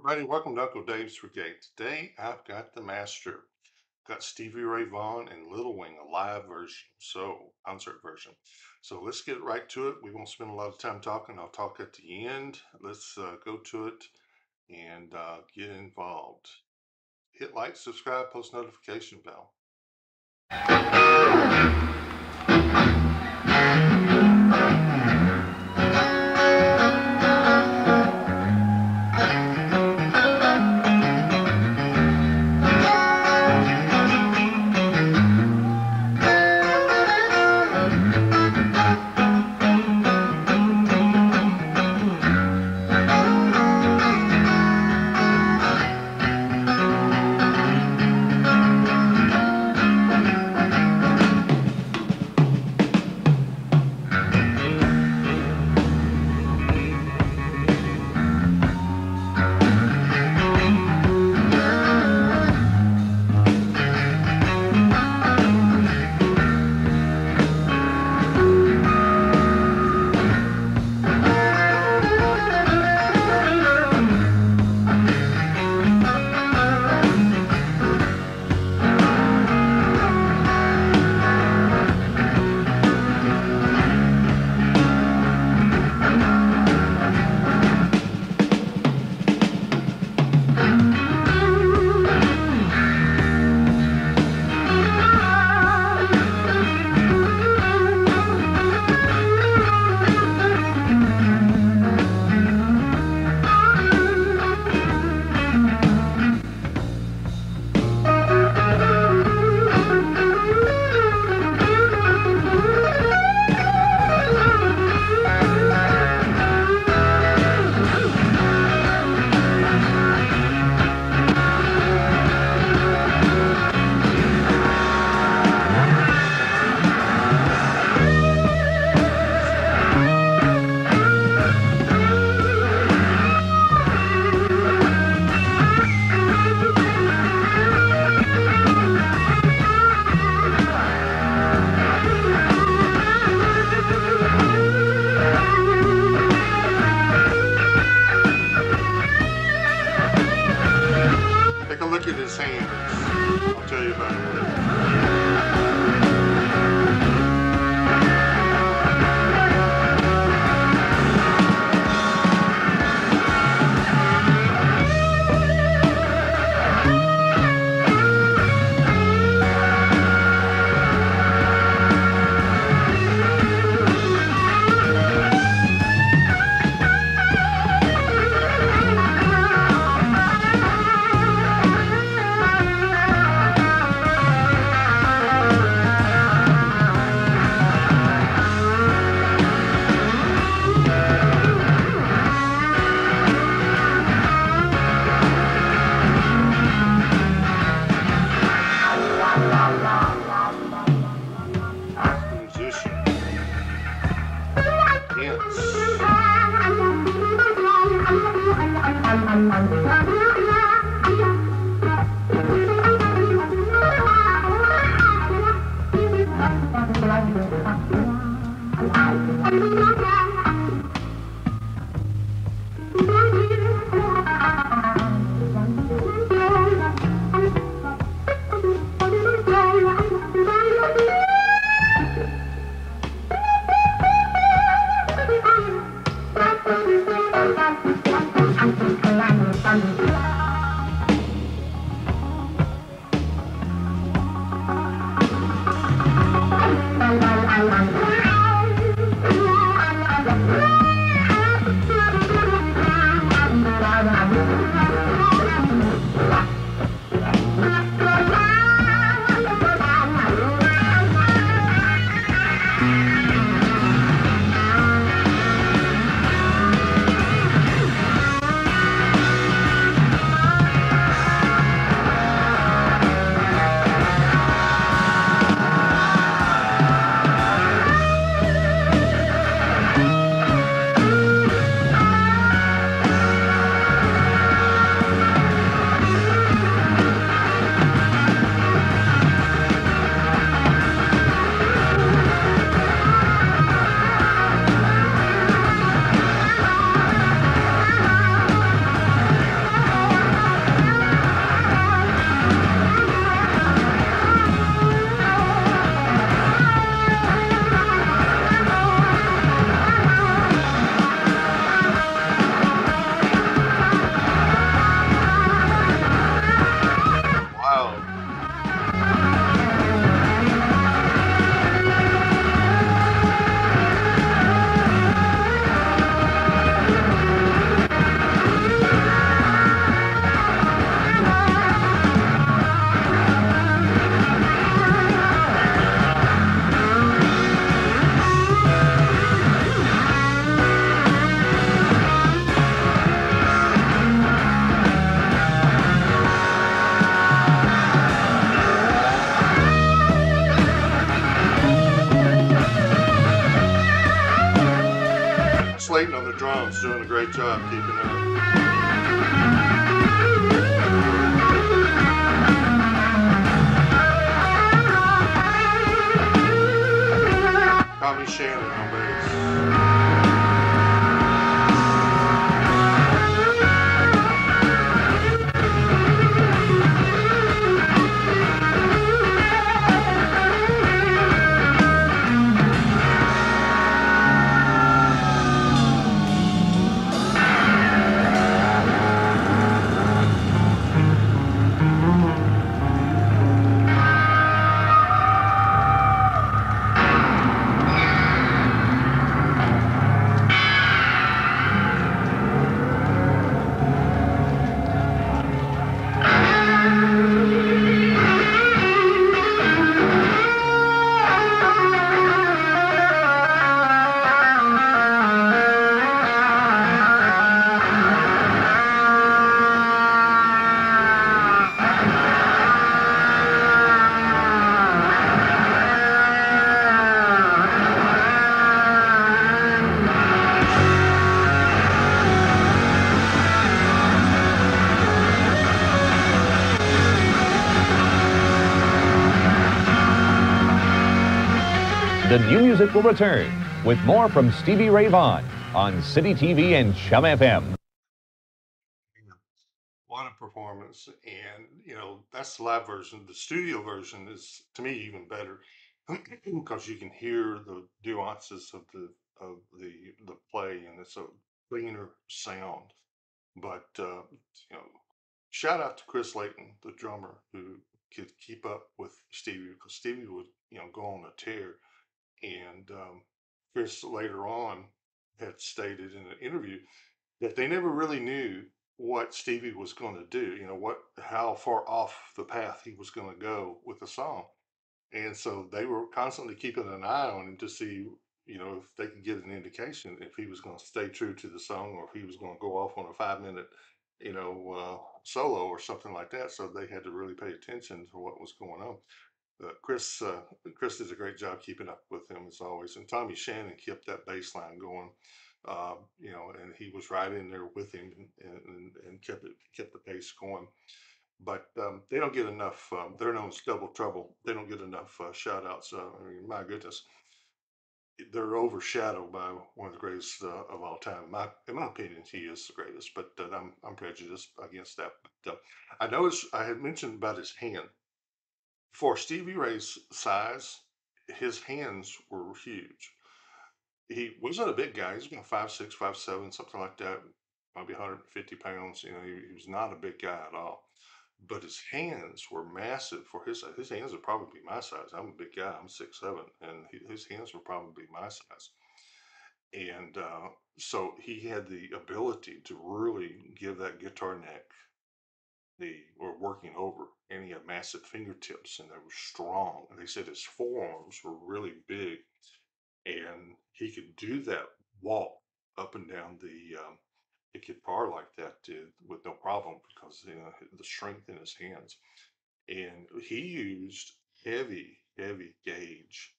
everybody. Welcome to Uncle Dave's Brigade. Today, I've got the master. Got Stevie Ray Vaughan and Little Wing, a live version, concert version. So let's get right to it. We won't spend a lot of time talking. I'll talk at the end. Let's go to it and get involved. Hit like, subscribe, post notification bell. Take a look at his hands. I'll tell you about it later. Musician. Chris Layton on the drums, doing a great job keeping up. Tommy Shannon on bass. The new music will return with more from Stevie Ray Vaughan on City TV and Chum FM. What a performance. And, that's the live version. The studio version is, to me, even better because you can hear the nuances of the play, and it's a cleaner sound. But, shout out to Chris Layton, the drummer, who could keep up with Stevie because Stevie would, go on a tear. And Chris later on had stated in an interview that they never really knew what Stevie was going to do, how far off the path he was going to go with the song. And so they were constantly keeping an eye on him to see, if they could get an indication if he was going to stay true to the song or if he was going to go off on a 5 minute, solo or something like that. So they had to really pay attention to what was going on. Chris did a great job keeping up with him as always, and Tommy Shannon kept that bass line going, and he was right in there with him and kept the pace going. But they don't get enough. They're known as Double Trouble. They don't get enough shout outs. I mean, my goodness, they're overshadowed by one of the greatest of all time. In my opinion, he is the greatest. But I'm prejudiced against that. But I noticed I had mentioned about his hand. For Stevie Ray's size, his hands were huge. He wasn't a big guy. He's about 5'6", 5'7", something like that, maybe 150 pounds. He was not a big guy at all. But his hands were massive for his size. His hands are probably my size. I'm a big guy. I'm 6'7", and his hands were probably my size. And so he had the ability to really give that guitar neck they were working over, and he had massive fingertips and they were strong. And they said his forearms were really big, and he could do that walk up and down the guitar like that with no problem because the strength in his hands. And he used heavy gauge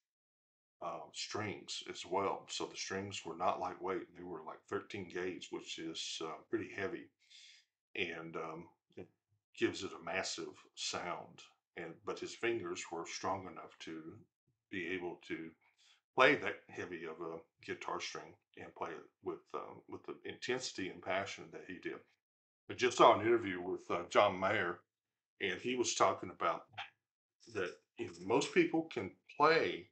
strings as well. So the strings were not lightweight; they were like 13 gauge, which is pretty heavy. And it gives it a massive sound. And but his fingers were strong enough to be able to play that heavy of a guitar string and play it with the intensity and passion that he did. I just saw an interview with John Mayer, and he was talking about that most people can play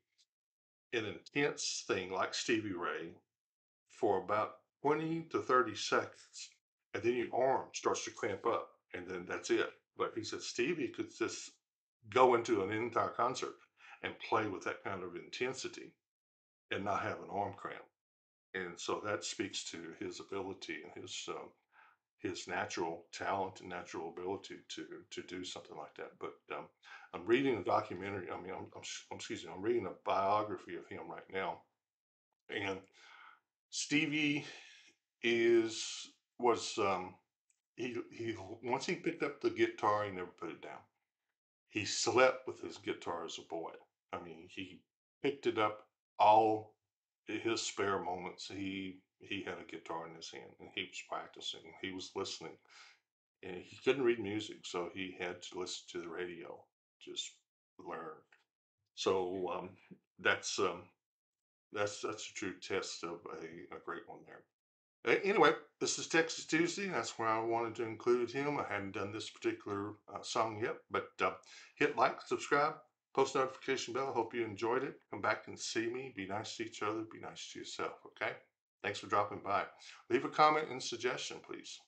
an intense thing like Stevie Ray for about 20 to 30 seconds, and then your arm starts to cramp up, and then that's it. But he said Stevie could just go into an entire concert and play with that kind of intensity and not have an arm cramp. And so that speaks to his ability and his natural talent and natural ability to do something like that. But I'm reading a documentary. I mean, excuse me, I'm reading a biography of him right now, and Stevie is was he once he picked up the guitar, he never put it down. He slept with his guitar as a boy. I mean, he picked it up all his spare moments. He he had a guitar in his hand and he was practicing. He was listening, and he couldn't read music, so he had to listen to the radio, just learn. So that's that's a true test of a great one there. Anyway, this is Texas Tuesday. That's where I wanted to include him. I hadn't done this particular song yet, but hit like, subscribe, post notification bell. Hope you enjoyed it. Come back and see me. Be nice to each other. Be nice to yourself. Okay. Thanks for dropping by. Leave a comment and suggestion, please.